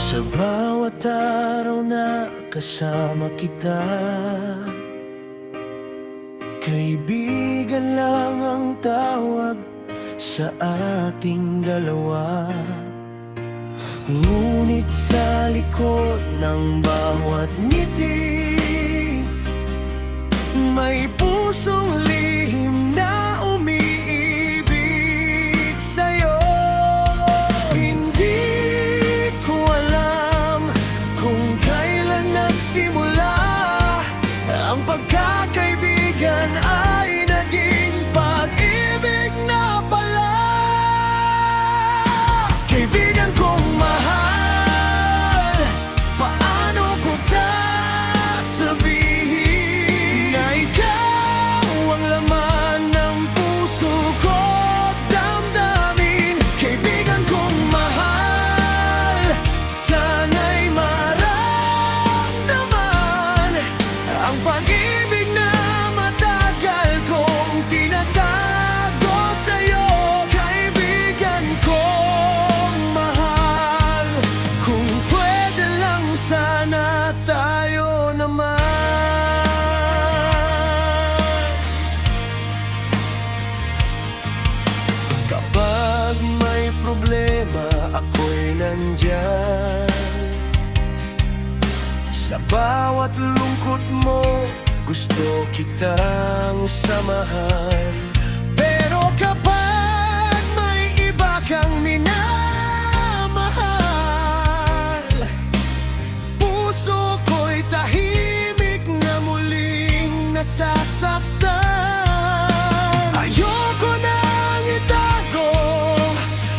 Sa bawat araw na kasama kita, kaibigan lang ang tawag sa ating dalawa. Ngunit sa likod ng bawat ngiti, may pusong lihim na umiibig sa'yo. Hindi ko alam kung kailan nagsimula ang pagkakaibigan ay naging pag-ibig na pala. Kaibigan kong mahal, paano ko sasabihin na ikaw ang laman ng puso ko't damdamin? Kaibigan kong mahal, sana'y maramdaman ang pag-ibig na matagal kong tinatago sa'yo. Kaibigan kong mahal, kung pwede lang sana tayo naman. Kapag may problema, ako'y nandyan. Sa bawat lungkot mo, gusto kitang samahan. Pero kapag may iba kang minamahal, puso ko'y tahimik na muling nasasaktan. Ayoko nang itago,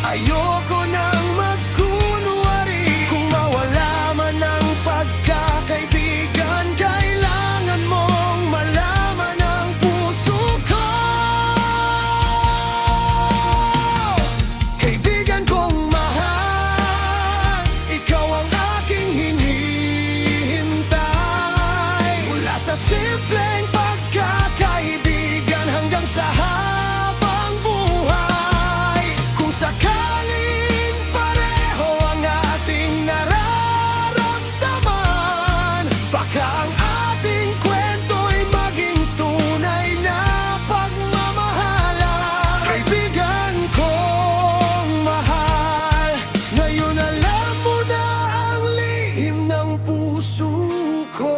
ayoko nang magkunwari. Kung mawala man ang pagkakaibigan, kailangan mong malaman ang puso ko. Kaibigan kong mahal, ikaw ang aking hinihintay. Mula sa simpleng pagkakaibigan hanggang sa habang buhay. Kung sakaling pareho ang ating nararamdaman, baka ang ating kwento'y maging tunay na pagmamahalan. Kaibigan kong mahal, ngayon alam mo na ang lihim ng puso ko.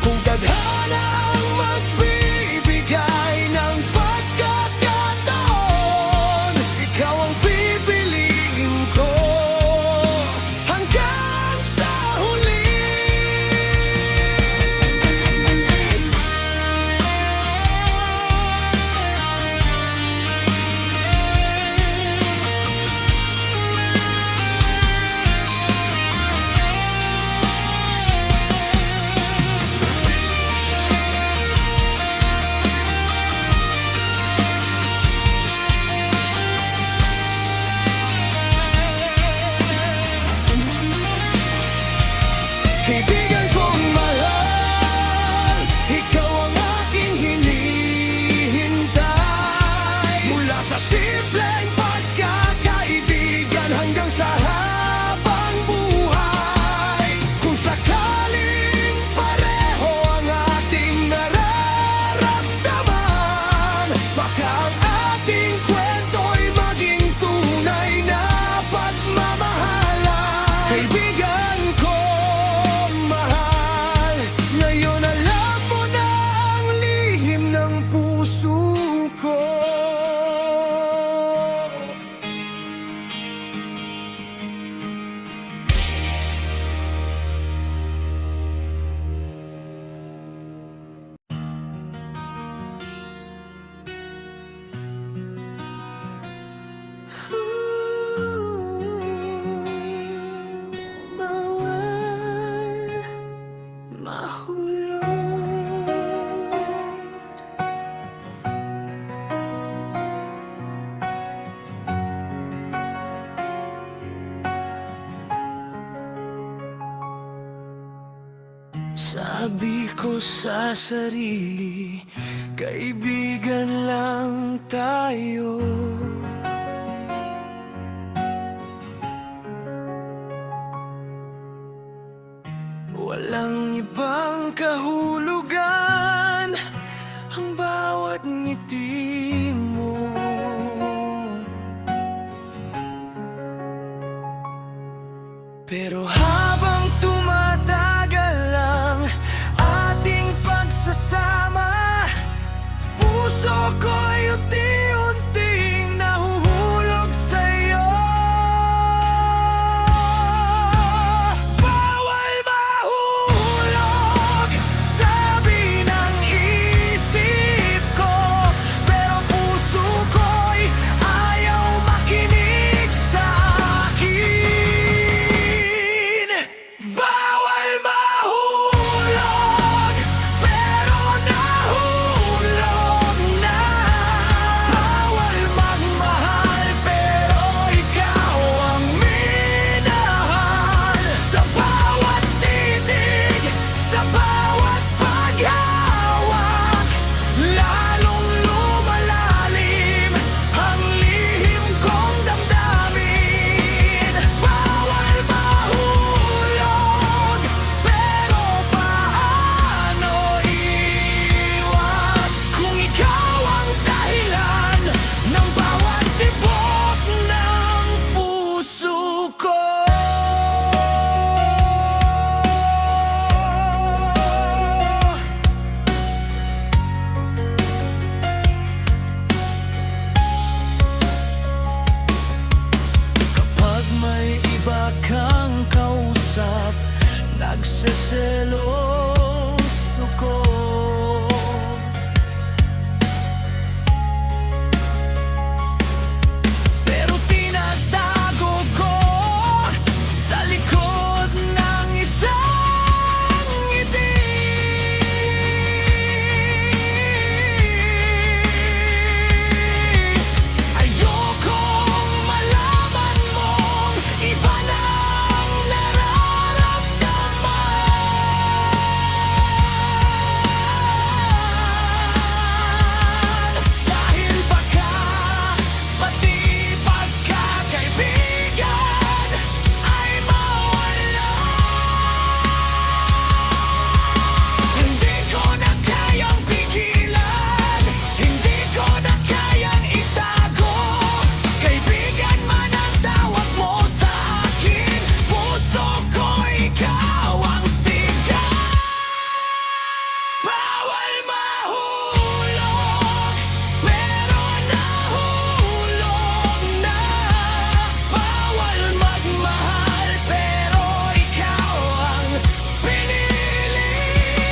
Kung tadhana ang magbibigay ng pagkakataon, ikaw ang pipiliin ko hanggang sa huli. Kaibigan kong mahal, ikaw ang aking hinihintay. Mula sa simpleng pagkakaibigan hanggang sa habang buhay. Kung sakaling pareho ang ating nararamdaman, baka ang ating kwento'y maging tunay na pagmamahalan. Kaibigan kong mahal, ngayon alam mo na ang lihim ng puso ko. Bawal mahulog. Sabi ko sa sarili, kaibigan lang tayo. ibang kahulugan ang bawat ngiti mo. Pero habang tumatagal ang ating pagsasama, puso ko'y unti-unting nahuhulog sa'yo. Bawal mahulog, sabi ng isip ko, pero puso ko'y ayaw makinig sa'kin. Bawal mahulog, pero nahulog na. Bawal magmahal, pero ikaw ang minahal. Sa bawat titig, sa bawat paghawak, lalong lumalalim ang lihim kong damdamin. Bawal mahulog, pero paano iwas kung ikaw ang dahilan ng bawat tibok ng puso ko? Kapag may iba kang kausap, nagseselos ako. Pero tinatago ko sa likod ng isang ngiti. Ayokong malaman mong iba nang nararamdaman. Dahil baka pati pagkakaibigan ay mawala. Hindi ko na kayang pigilan, hindi ko na kayang itago. Kaibigan man ang tawag mo sa akin, puso ko ikaw ang sigat. Bawal mahulog, pero nahulog na. Bawal magmahal, pero ikaw ang pinili.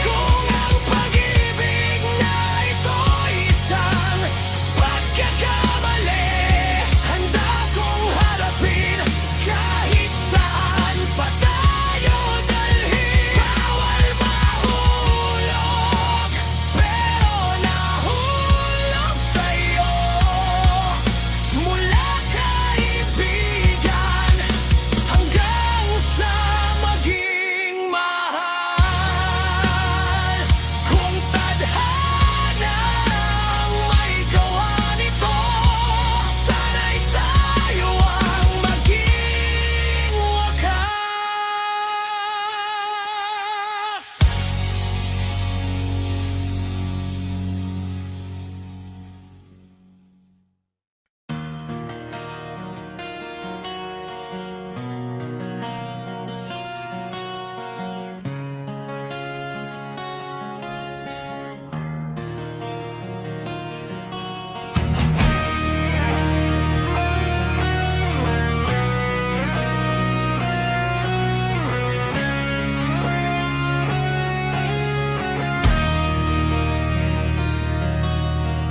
Kung ang pag-ibig na ito'y isang pagkakamali, handa kong harapin kahit saan pa tayo dalhin. Bawal mahulog, pero nahulog sa'yo. Mula kaibigan hanggang sa maging mahal. Kung tadhana ang may gawa nito, sana'y tayo ang maging wakas.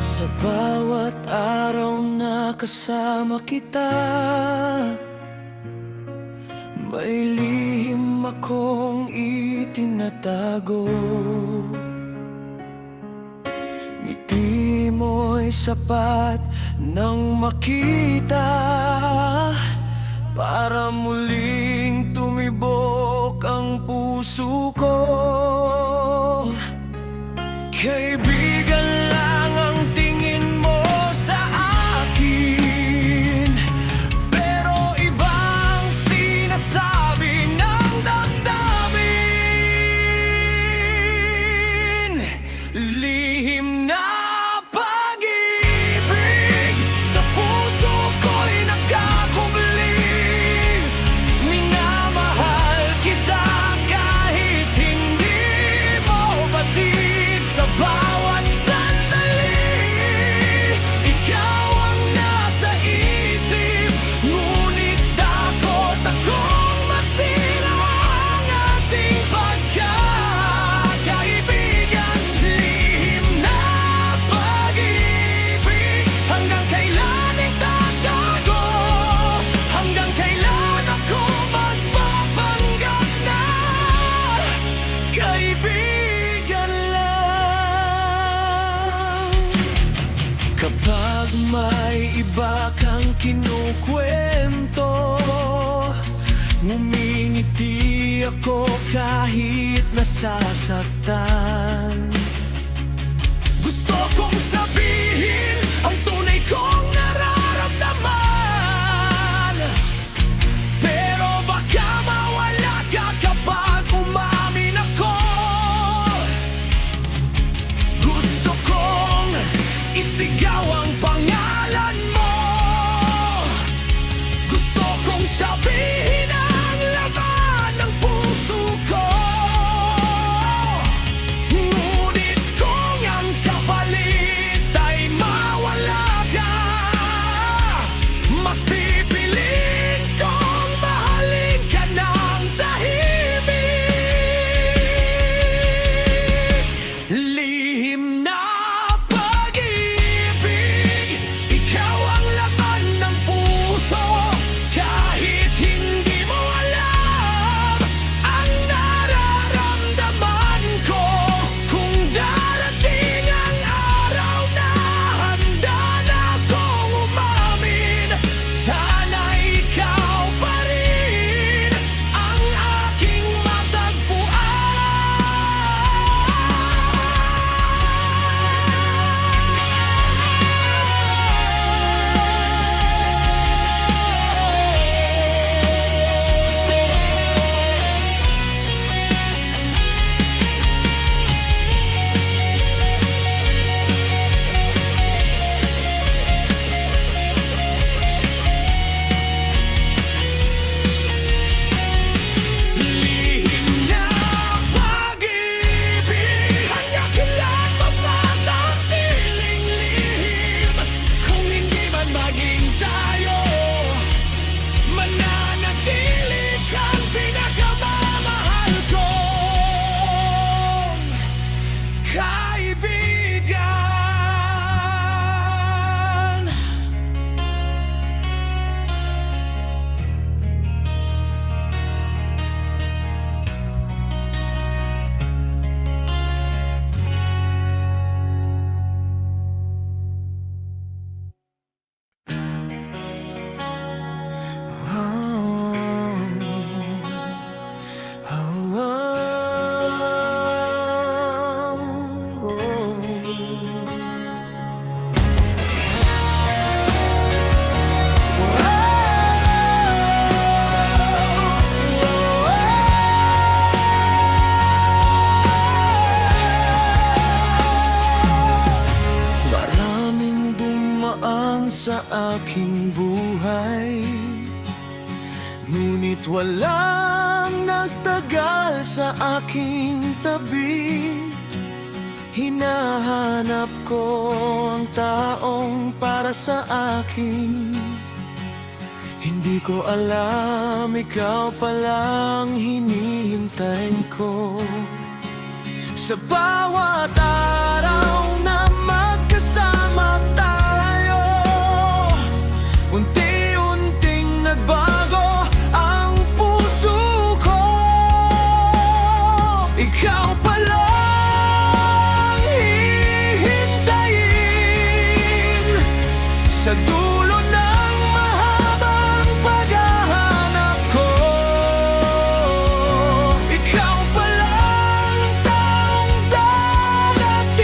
Sa bawat araw na kasama kita, may lihim akong itinatago. Ngiti mo'y sapat nang makita para muling tumibok ang puso ko. Kaibigan lang ang tingin mo sa akin, pero ibang sinasabi ng damdamin. kwento. Ngumingiti ako kahit nasasaktan. Gusto kong sabihin ang tunay kong nararamdaman, pero baka mawala ka kapag umamin ako. Gusto kong isigaw ang pangalan mo. Gusto kong sabihin ang laman ng puso ko. Ngunit kung ang kapalit ay mawala ka, mas pipiliin kong mahalin ka ng tahimik. Lihim na pag-ibig, ikaw ang laman ng puso. Kahit hindi mo alam ang nararamdaman ko, kung darating ang araw na handa na akong umamin, sana ikaw pa rin ang aking lihim na pag-ibig, hanggang kailan mapanatiling lihim. Kung hindi man maging tayo, mananatili kang pinakamamahal kong kaibigan. Maraming dumaan sa aking buhay, ngunit walang nagtagal sa aking tabi. Hinahanap ko ang taong para sa akin. Hindi ko alam, ikaw palang hinihintay ko. Sa bawat araw na magkasama tayo, unti-unting nagbago ang puso ko. Ikaw palang hihintayin sa dulo ng mahabang paghahanap ko. Ikaw palang taong darating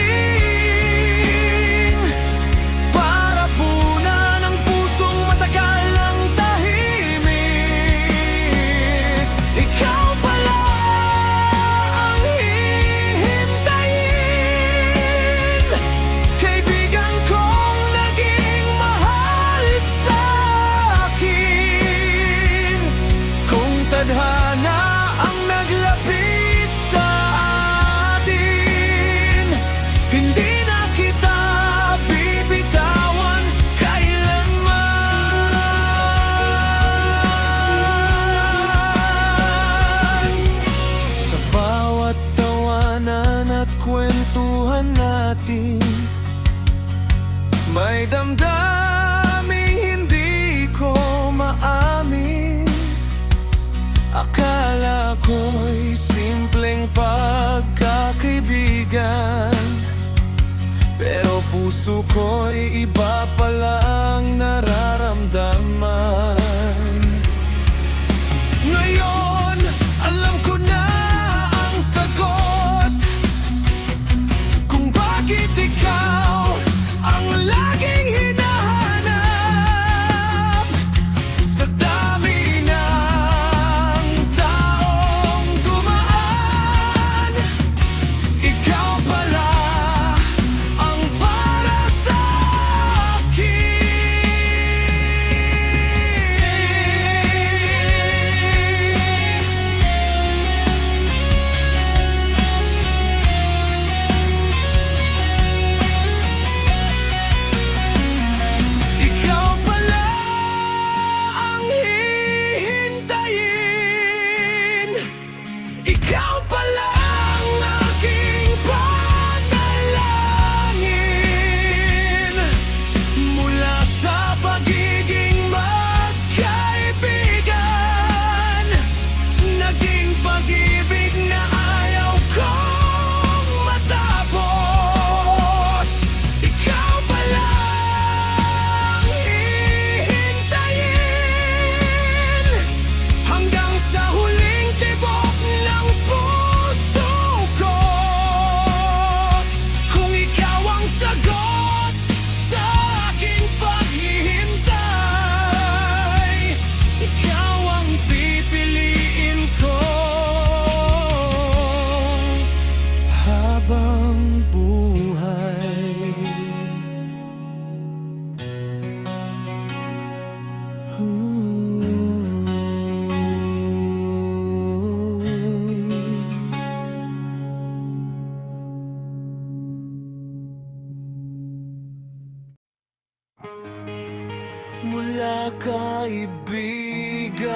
kaibigan,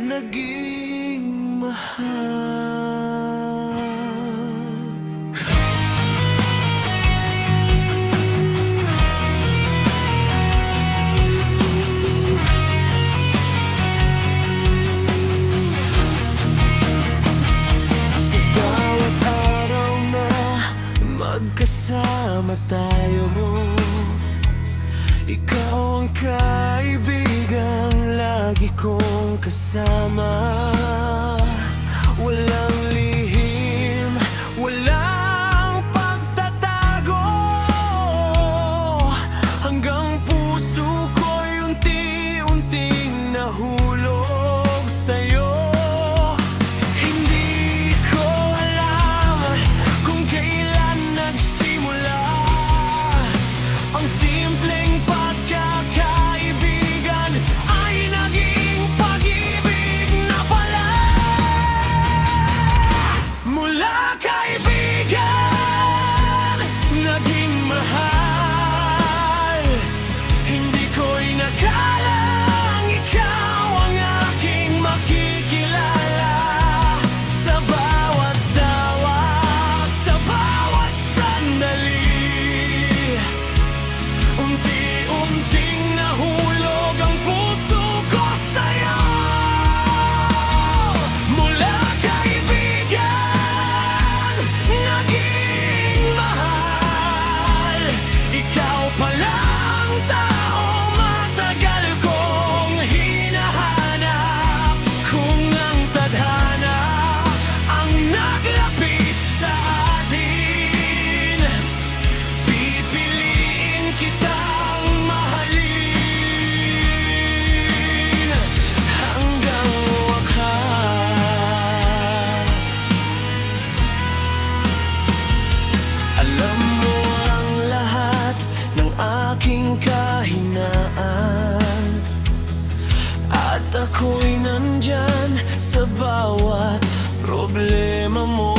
naging mahal. Sa bawat araw na magkasama tayo, ikaw ang kaibigan lagi kong kasama. Walang lihim, walang pagtatago, hanggang puso ko'y unti-unting nahulog sa'yo. Hindi ko alam kung kailan nagsimula ang simpleng pagkakaibigan ay naging pag-ibig na pala. Mula kaibigan, naging mahal. Hindi ko'y nakalang ikaw ang aking makikilala. Sa bawat tawa, sa bawat sandali, unti-unting nahulog ang puso ko sa'yo. Mula kaibigan, naging mahal. Ikaw pala ang taong matagal kong hinahanap. Kung ang tadhana ang naglapit sa atin, pipiliin kitang mahalin hanggang wakas. Alam mo ang lahat ng aking kahinaan, at ako'y nandyan sa bawat problema mo.